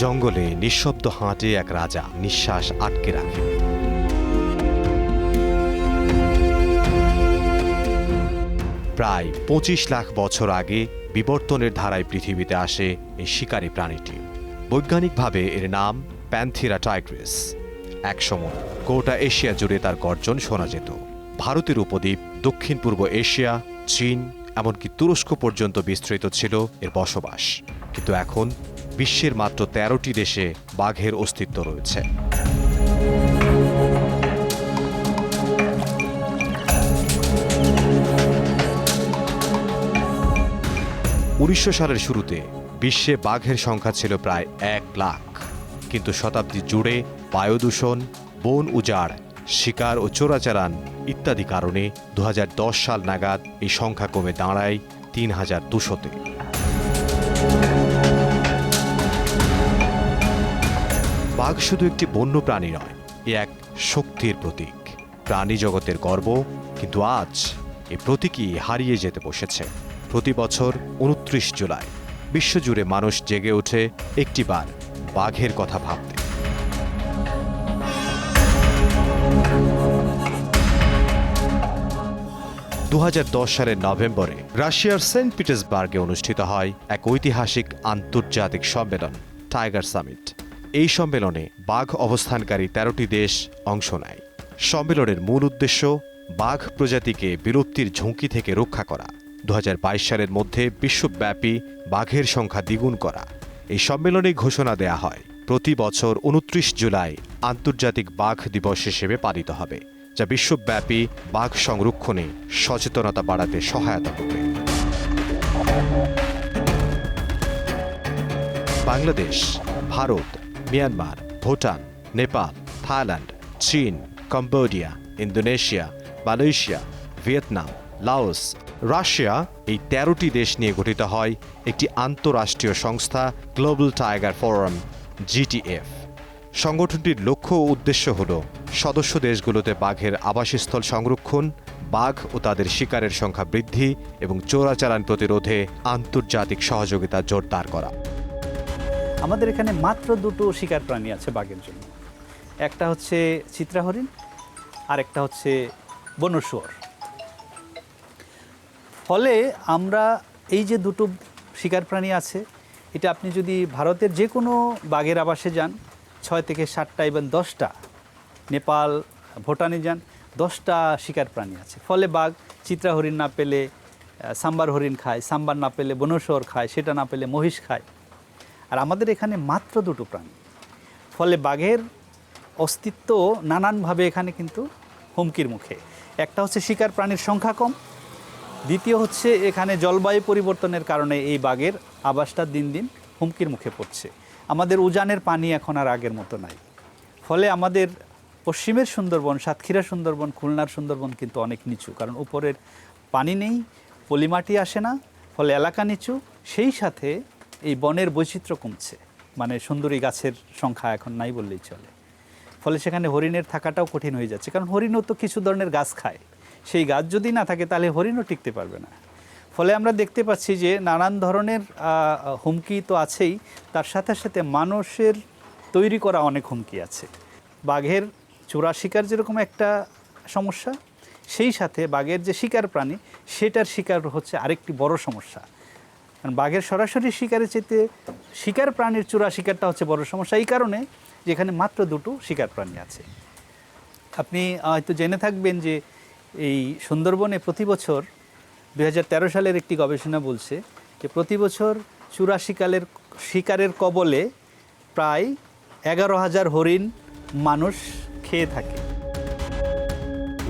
জঙ্গলে নিঃশব্দ হাঁটে এক রাজা নিঃশ্বাস আটকে রাখে। প্রায় ২৫ লাখ বছর আগে বিবর্তনের ধারায় পৃথিবীতে আসে এই শিকারী প্রাণীটি। বৈজ্ঞানিকভাবে এর নাম প্যান্থেরা টাইগ্রিস। একসময় গোটা এশিয়া জুড়ে তার গর্জন শোনা যেত। ভারতের উপদ্বীপ, দক্ষিণ পূর্ব এশিয়া, চীন, এমনকি তুরস্ক পর্যন্ত বিস্তৃত ছিল এর বসবাস। কিন্তু এখন বিশ্বের মাত্র ১৩টি দেশে বাঘের অস্তিত্ব রয়েছে। ১৯০০ সালের শুরুতে বিশ্বে বাঘের সংখ্যা ছিল প্রায় ১ লাখ। কিন্তু শতাব্দী জুড়ে বায়ুদূষণ, বন উজাড়, শিকার ও চোরাচালান ইত্যাদি কারণে ২০১০ সাল নাগাদ এই সংখ্যা কমে দাঁড়ায় ৩,২০০-তে। বাঘ শুধু একটি বন্য প্রাণী নয়, এ এক শক্তির প্রতীক, প্রাণী জগতের গর্ব। কিন্তু আজ এই প্রতীকই হারিয়ে যেতে বসেছে। প্রতি বছর ২৯ জুলাই বিশ্বজুড়ে মানুষ জেগে ওঠে একটিবার বাঘের কথা ভাবতে। ২০১০ সালের নভেম্বরে রাশিয়ার সেন্ট পিটার্সবার্গে অনুষ্ঠিত হয় এক ঐতিহাসিক আন্তর্জাতিক সম্মেলন, টাইগার সামিট। এই সম্মেলনে বাঘ অবস্থানকারী ১৩টি দেশ অংশ নেয়। সম্মেলনের মূল উদ্দেশ্য বাঘ প্রজাতিকে বিলুপ্তির ঝুঁকি থেকে রক্ষা করা, ২০২২ সালের মধ্যে বিশ্বব্যাপী বাঘের সংখ্যা দ্বিগুণ করা। এই সম্মেলনে ঘোষণা দেয়া হয় প্রতি বছর ২৯ জুলাই আন্তর্জাতিক বাঘ দিবস হিসেবে পালিত হবে, যা বিশ্বব্যাপী বাঘ সংরক্ষণে সচেতনতা বাড়াতে সহায়তা করবে। বাংলাদেশ, ভারত, মিয়ানমার, ভুটান, নেপাল, থাইল্যান্ড, চীন, Cambodia, Indonesia, Malaysia, Vietnam, Laos, Russia, এই ১৩টি দেশ নিয়ে গঠিত হয় একটি আন্তঃরাষ্ট্রীয় সংস্থা, গ্লোবাল টাইগার ফোরাম, GTF। সংগঠনটির লক্ষ্য ও উদ্দেশ্য হল সদস্য দেশগুলোতে বাঘের আবাসস্থল সংরক্ষণ, বাঘ ও তাদের শিকারের সংখ্যা বৃদ্ধি এবং চোরাচালান প্রতিরোধে আন্তর্জাতিক সহযোগিতা জোরদার করা। আমাদের এখানে মাত্র দুটো শিকার প্রাণী আছে বাঘের জন্য। একটা হচ্ছে চিত্রা হরিণ, আর একটা হচ্ছে বন্য শুয়োর। ফলে আমরা এই যে দুটো শিকার প্রাণী আছে, এটা আপনি যদি ভারতের যে কোনো বাঘের আবাসে যান, ৬ থেকে ৭টা এবং 10টা, নেপাল, ভুটানে যান, 10টা শিকার প্রাণী আছে। ফলে বাঘ চিত্রা হরিণ না পেলে সাম্বার হরিণ খায়, সাম্বার না পেলে বন্য শুয়োর খায়, সেটা না পেলে মহিষ খায়। আর আমাদের এখানে মাত্র দুটো প্রাণী। ফলে বাঘের অস্তিত্ব নানানভাবে এখানে কিন্তু হুমকির মুখে। একটা হচ্ছে শিকার প্রাণীর সংখ্যা কম, দ্বিতীয় হচ্ছে এখানে জলবায়ু পরিবর্তনের কারণে এই বাঘের আবাসটা দিন দিন হুমকির মুখে পড়ছে। আমাদের উজানের পানি এখন আর আগের মতো নাই। ফলে আমাদের পশ্চিমের সুন্দরবন, সাতক্ষীরা সুন্দরবন, খুলনার সুন্দরবন কিন্তু অনেক নিচু, কারণ উপরের পানি নেই, পলিমাটি আসে না, ফলে এলাকা নিচু। সেই সাথে এই বনের বৈচিত্র্য কমছে, মানে সুন্দরী গাছের সংখ্যা এখন নাই বললেই চলে। ফলে সেখানে হরিণের থাকাটাও কঠিন হয়ে যাচ্ছে, কারণ হরিণও তো কিছু ধরনের গাছ খায়। সেই গাছ যদি না থাকে তাহলে হরিণও টিকতে পারবে না। ফলে আমরা দেখতে পাচ্ছি যে নানান ধরনের হুমকি তো আছেই, তার সাথে সাথে মানুষের তৈরি করা অনেক হুমকি আছে। বাঘের চোরা শিকার যেরকম একটা সমস্যা, সেই সাথে বাঘের যে শিকার প্রাণী, সেটার শিকার হচ্ছে আরেকটি বড় সমস্যা। কারণ বাঘের সরাসরি শিকারের চাইতে শিকার প্রাণীর চোরা শিকারটা হচ্ছে বড় সমস্যা, এই কারণে যেখানে মাত্র দুটো শিকার প্রাণী আছে। আপনি হয়তো জেনে থাকবেন যে এই সুন্দরবনে প্রতি বছর ২০১৩ সালের একটি গবেষণা বলছে যে প্রতি বছর চোরা শিকারের কবলে প্রায় ১১,০০০ হরিণ মানুষ খেয়ে থাকে।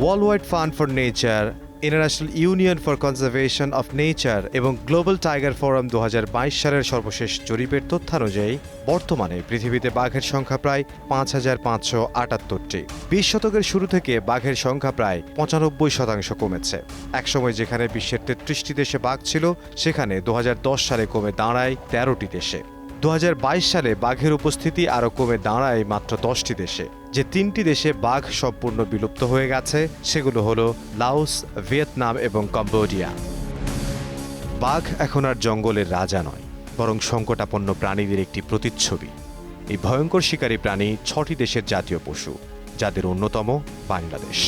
World wide fund for nature, international union for conservation of nature এবং গ্লোবাল টাইগার ফোরাম ২০২২ সালের সর্বশেষ জরিপের তথ্যানুযায়ী বর্তমানে পৃথিবীতে বাঘের সংখ্যা প্রায় ৫,৫৭৮টি। ২০ শতকের শুরু থেকে বাঘের সংখ্যা প্রায় ৯৫% কমেছে। একসময় যেখানে বিশ্বের ৩৩টি দেশে বাঘ ছিল, সেখানে ২০১০ সালে কমে দাঁড়ায় ১৩টি দেশে। ২০২২ সালে বাঘের উপস্থিতি আরও কমে দাঁড়ায় মাত্র 10টি দেশে। যে 3টি দেশে বাঘ সম্পূর্ণ বিলুপ্ত হয়ে গেছে সেগুলো হলো লাওস, ভিয়েতনাম এবং কম্বোডিয়া। বাঘ এখন আর জঙ্গলের রাজা নয়, বরং সংকটাপন্ন প্রাণীদের একটি প্রতিচ্ছবি। এই ভয়ঙ্কর শিকারী প্রাণী 6টি দেশের জাতীয় পশু, যাদের অন্যতম বাংলাদেশ।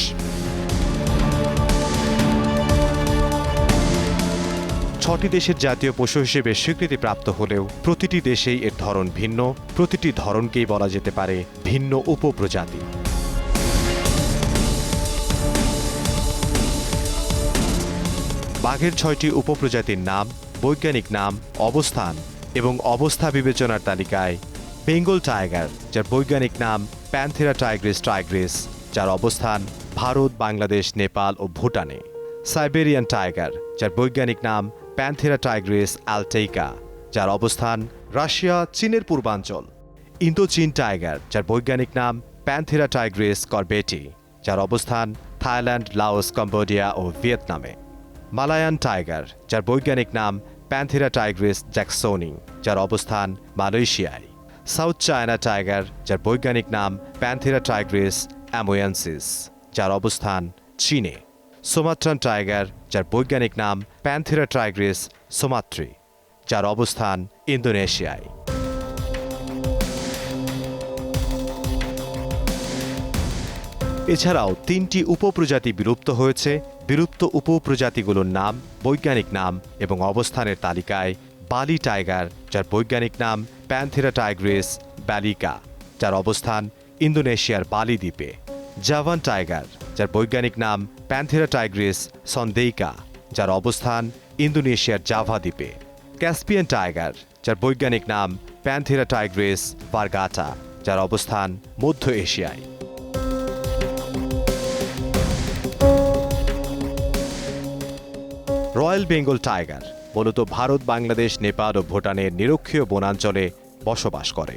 ছটি দেশের জাতীয় পশু হিসেবে স্বীকৃতিপ্রাপ্ত হলেও প্রতিটি দেশেই এর ধরন ভিন্ন, প্রতিটি ধরনকেই বলা যেতে পারে ভিন্ন উপপ্রজাতি। বাঘের 6টি উপপ্রজাতির নাম, বৈজ্ঞানিক নাম, অবস্থান এবং অবস্থা বিবেচনার তালিকায় বেঙ্গল টাইগার, যার বৈজ্ঞানিক নাম প্যান্থেরা টাইগ্রিস টাইগ্রিস, যার অবস্থান ভারত, বাংলাদেশ, নেপাল ও ভুটানে। সাইবেরিয়ান টাইগার, যার বৈজ্ঞানিক নাম প্যান্থেরা টাইগ্রিস অ্যালটেইকা, যার অবস্থান রাশিয়া, চীনের পূর্বাঞ্চল। ইন্দোচীন টাইগার, যার বৈজ্ঞানিক নাম প্যান্থেরা টাইগ্রিস করবেটি, যার অবস্থান থাইল্যান্ড, লাওস, কম্বোডিয়া ও ভিয়েতনামে। মালায়ান টাইগার, যার বৈজ্ঞানিক নাম প্যান্থেরা টাইগ্রিস জ্যাকসোনি, যার অবস্থান মালয়েশিয়ায়। সাউথ চায়না টাইগার, যার বৈজ্ঞানিক নাম প্যান্থেরা টাইগ্রিস অ্যামোয়ানসিস, যার অবস্থান চীনে। সুমাত্রান টাইগার, যার বৈজ্ঞানিক নাম প্যান্থেরা টাইগ্রিস সুমাত্রি, যার অবস্থান ইন্দোনেশিয়ায়। এছাড়াও 3টি উপপ্রজাতি বিলুপ্ত হয়েছে। বিলুপ্ত উপপ্রজাতিগুলোর নাম, বৈজ্ঞানিক নাম এবং অবস্থানের তালিকায় বালি টাইগার, যার বৈজ্ঞানিক নাম প্যান্থেরা টাইগ্রিস ব্যালিকা, যার অবস্থান ইন্দোনেশিয়ার বালি দ্বীপে। জাভান টাইগার, যার বৈজ্ঞানিক নাম প্যান্থেরা টাইগ্রিস সন্দেইকা, যার অবস্থান ইন্দোনেশিয়ার জাভা দ্বীপে। ক্যাসপিয়ান টাইগার, যার বৈজ্ঞানিক নাম প্যান্থেরা টাইগ্রিস ভার্গাটা, যার অবস্থান মধ্য এশিয়ায়। রয়্যাল বেঙ্গল টাইগার মূলত ভারত, বাংলাদেশ, নেপাল ও ভুটানের নিরক্ষীয় বনাঞ্চলে বসবাস করে।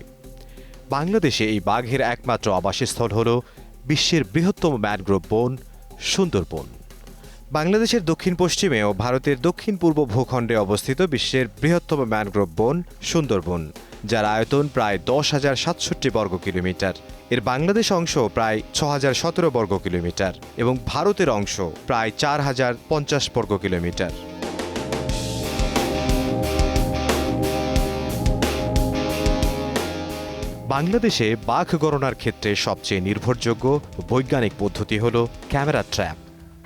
বাংলাদেশে এই বাঘের একমাত্র আবাসস্থল হল বিশ্বের বৃহত্তম ম্যানগ্রোভ বন সুন্দরবন। বাংলাদেশের দক্ষিণ পশ্চিমে ও ভারতের দক্ষিণ পূর্ব ভূখণ্ডে অবস্থিত বিশ্বের বৃহত্তম ম্যানগ্রোভ বন সুন্দরবন, যার আয়তন প্রায় 10,067 বর্গ কিলোমিটার। এর বাংলাদেশ অংশ প্রায় 6,017 বর্গ কিলোমিটার এবং ভারতের অংশ প্রায় 4,050 বর্গ কিলোমিটার। বাংলাদেশে বাঘ গণনার ক্ষেত্রে সবচেয়ে নির্ভরযোগ্য বৈজ্ঞানিক পদ্ধতি হল ক্যামেরা ট্র্যাপ।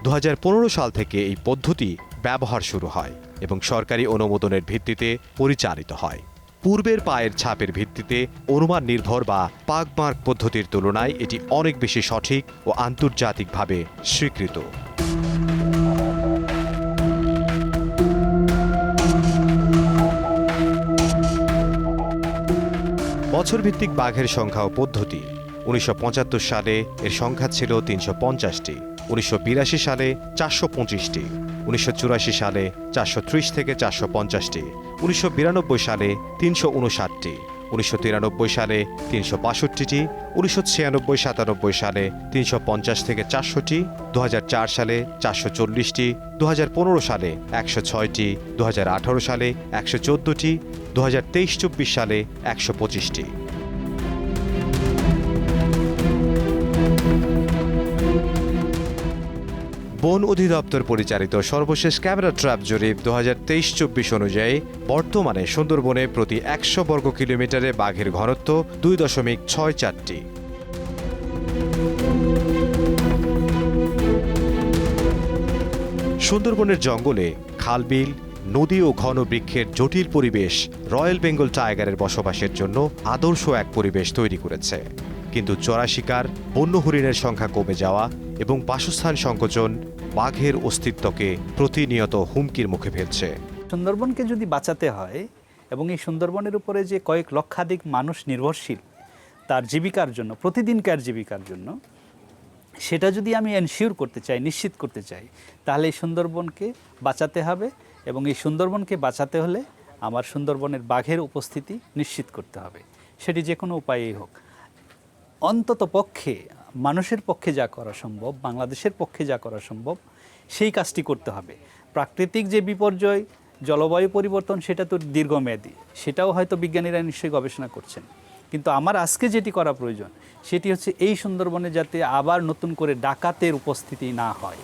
2015 সাল থেকে এই পদ্ধতি ব্যবহার শুরু হয় এবং সরকারি অনুমোদনের ভিত্তিতে পরিচালিত হয়। পূর্বের পায়ের ছাপের ভিত্তিতে অনুমান নির্ভর বা পাগমার্ক পদ্ধতির তুলনায় এটি অনেক বেশি সঠিক ও আন্তর্জাতিকভাবে স্বীকৃত। বছরভিত্তিক বাঘের সংখ্যা ও পদ্ধতি: 1975 সালে এর সংখ্যা ছিল 350টি, 1982 সালে 425টি, 1984 সালে 430 থেকে 450টি, 1992 সালে 359টি, 1993 সালে 362টি, 1996-97 সালে 350 থেকে 400টি, 2004 সালে 440টি, 2015 সালে 106টি, 2018 সালে 114টি, 2023-24 সালে 125টি। বন অধিদপ্তর পরিচালিত সর্বশেষ ক্যামেরা ট্র্যাপ জরিপ 2023-24 অনুযায়ী বর্তমানে সুন্দরবনে প্রতি 100 বর্গ কিলোমিটারে বাঘের ঘনত্ব 2.64টি। সুন্দরবনের জঙ্গলে খালবিল, নদী ও ঘন বৃক্ষের জটিল পরিবেশ রয়্যাল বেঙ্গল টাইগারের বসবাসের জন্য আদর্শ এক পরিবেশ তৈরি করেছে। কিন্তু চড়া শিকার, বন্য হরিণের সংখ্যা কমে যাওয়া এবং বাসস্থান সংকোচন বাঘের অস্তিত্বকে প্রতিনিয়ত হুমকির মুখে ফেলছে। সুন্দরবনকে যদি বাঁচাতে হয় এবং এই সুন্দরবনের উপরে যে কয়েক লক্ষাধিক মানুষ নির্ভরশীল তার জীবিকার জন্য, প্রতিদিনকার জীবিকার জন্য, সেটা যদি আমি এনশিওর করতে চাই, নিশ্চিত করতে চাই, তাহলে এই সুন্দরবনকে বাঁচাতে হবে এবং এই সুন্দরবনকে বাঁচাতে হলে আমার সুন্দরবনের বাঘের উপস্থিতি নিশ্চিত করতে হবে, সেটি যে কোনো উপায়েই হোক। অন্তত পক্ষে মানুষের পক্ষে যা করা সম্ভব, বাংলাদেশের পক্ষে যা করা সম্ভব, সেই কাজটি করতে হবে। প্রাকৃতিক যে বিপর্যয়, জলবায়ু পরিবর্তন, সেটা তো দীর্ঘমেয়াদী, সেটাও হয়তো বিজ্ঞানীরা নিশ্চয়ই গবেষণা করছেন। কিন্তু আমার আজকে যেটি করা প্রয়োজন সেটি হচ্ছে এই সুন্দরবনে যাতে আবার নতুন করে ডাকাতের উপস্থিতি না হয়।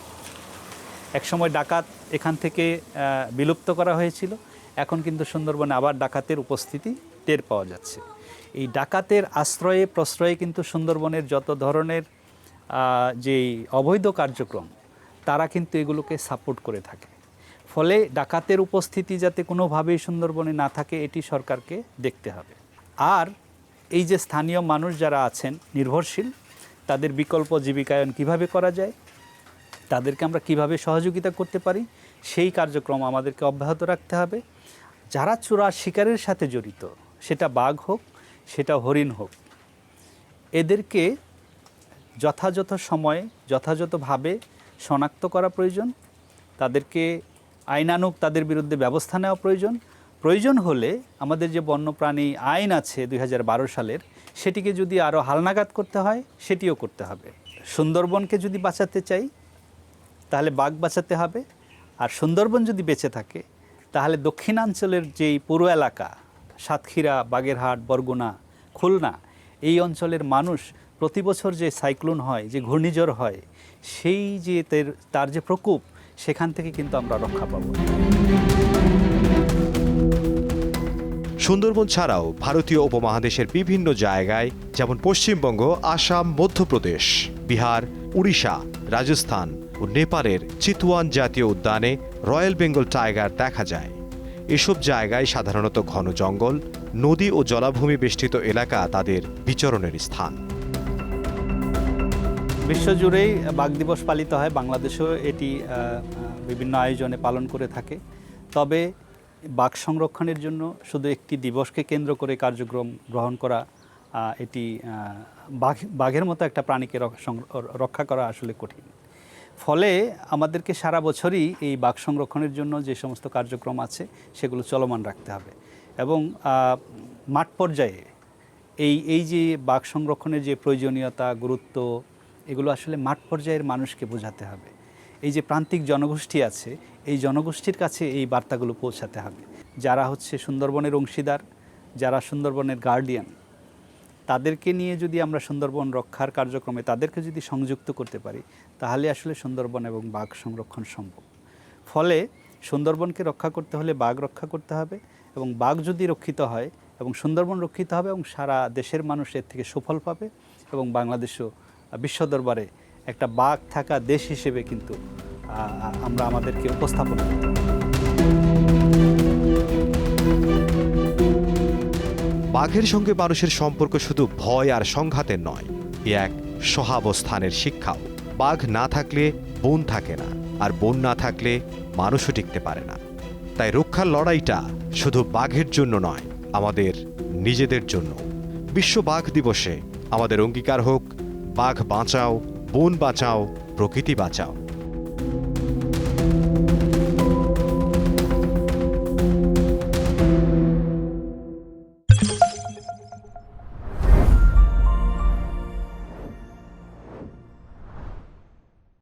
একসময় ডাকাত এখান থেকে বিলুপ্ত করা হয়েছিল, এখন কিন্তু সুন্দরবনে আবার ডাকাতের উপস্থিতি টের পাওয়া যাচ্ছে। এই ডাকাতের আশ্রয়ে প্রশ্রয়ে কিন্তু সুন্দরবনের যত ধরনের যেই অবৈধ কার্যক্রম তারা কিন্তু এগুলোকে সাপোর্ট করে থাকে। ফলে ডাকাতের উপস্থিতি যাতে কোনোভাবেই সুন্দরবনে না থাকে এটি সরকারকে দেখতে হবে। আর এই যে স্থানীয় মানুষ যারা আছেন নির্ভরশীল, তাদের বিকল্প জীবিকায়ন কিভাবে করা যায়, তাদেরকে আমরা কিভাবে সহযোগিতা করতে পারি, সেই কার্যক্রম আমাদেরকে অব্যাহত রাখতে হবে। যারা চোরা শিকারের সাথে জড়িত, সেটা বাঘ হোক, সেটা হরিণ হোক, এদেরকে যথাযথ সময়ে যথাযথভাবে শনাক্ত করা প্রয়োজন। তাদেরকে আইনানুগ তাদের বিরুদ্ধে ব্যবস্থা নেওয়া প্রয়োজন। প্রয়োজন হলে আমাদের যে বন্যপ্রাণী আইন আছে 2012 সালের, সেটিকে যদি আরও হালনাগাদ করতে হয় সেটিও করতে হবে। সুন্দরবনকে যদি বাঁচাতে চাই তাহলে বাঘ বাঁচাতে হবে। আর সুন্দরবন যদি বেঁচে থাকে তাহলে দক্ষিণাঞ্চলের যেই পুরো এলাকা, সাতক্ষীরা, বাগেরহাট, বরগুনা, খুলনা, এই অঞ্চলের মানুষ প্রতি বছর যে সাইক্লোন হয়, যে ঘূর্ণিঝড় হয়, সেই যে তার যে প্রকোপ, সেখান থেকে কিন্তু আমরা রক্ষা পাব। সুন্দরবন ছাড়াও ভারতীয় উপমহাদেশের বিভিন্ন জায়গায় যেমন পশ্চিমবঙ্গ, আসাম, মধ্যপ্রদেশ, বিহার, উড়িষ্যা, রাজস্থান ও নেপালের চিতওয়ান জাতীয় উদ্যানে রয়্যাল বেঙ্গল টাইগার দেখা যায়। এসব জায়গায় সাধারণত ঘন জঙ্গল, নদী ও জলাভূমি বেষ্টিত এলাকা তাদের বিচরণের স্থান। বিশ্বজুড়েই বাঘ দিবস পালিত হয়, বাংলাদেশেও এটি বিভিন্ন আয়োজনে পালন করে থাকে। তবে বাঘ সংরক্ষণের জন্য শুধু একটি দিবসকে কেন্দ্র করে কার্যক্রম গ্রহণ করা, এটি বাঘের মতো একটা প্রাণীকে রক্ষা করা আসলে কঠিন। ফলে আমাদেরকে সারা বছরই এই বাঘ সংরক্ষণের জন্য যে সমস্ত কার্যক্রম আছে সেগুলো চলমান রাখতে হবে। এবং মাঠ পর্যায়ে এই যে বাঘ সংরক্ষণের যে প্রয়োজনীয়তা, গুরুত্ব, এগুলো আসলে মাঠ পর্যায়ের মানুষকে বোঝাতে হবে। এই যে প্রান্তিক জনগোষ্ঠী আছে, এই জনগোষ্ঠীর কাছে এই বার্তাগুলো পৌঁছাতে হবে। যারা হচ্ছে সুন্দরবনের অংশীদার, যারা সুন্দরবনের গার্ডিয়ান, তাদেরকে নিয়ে যদি আমরা সুন্দরবন রক্ষার কার্যক্রমে তাদেরকে যদি সংযুক্ত করতে পারি, তাহলে আসলে সুন্দরবন এবং বাঘ সংরক্ষণ সম্ভব। ফলে সুন্দরবনকে রক্ষা করতে হলে বাঘ রক্ষা করতে হবে, এবং বাঘ যদি রক্ষিত হয় এবং সুন্দরবন রক্ষিত হবে, এবং সারা দেশের মানুষ এর থেকে সুফল পাবে, এবং বাংলাদেশও বিশ্ব দরবারে একটা বাঘ থাকা দেশ হিসেবে কিন্তু আমরা আমাদেরকে উপস্থাপন করব। বাঘের সঙ্গে মানুষের সম্পর্ক শুধু ভয় আর সংঘাতের নয়, এ এক সহাবস্থানের শিক্ষাও। বাঘ না থাকলে বন থাকে না, আর বন না থাকলে মানুষও টিকতে পারে না। তাই রক্ষার লড়াইটা শুধু বাঘের জন্য নয়, আমাদের নিজেদের জন্য। বিশ্ব বাঘ দিবসে আমাদের অঙ্গীকার হোক, বাঘ বাঁচাও, বন বাঁচাও, প্রকৃতি বাঁচাও।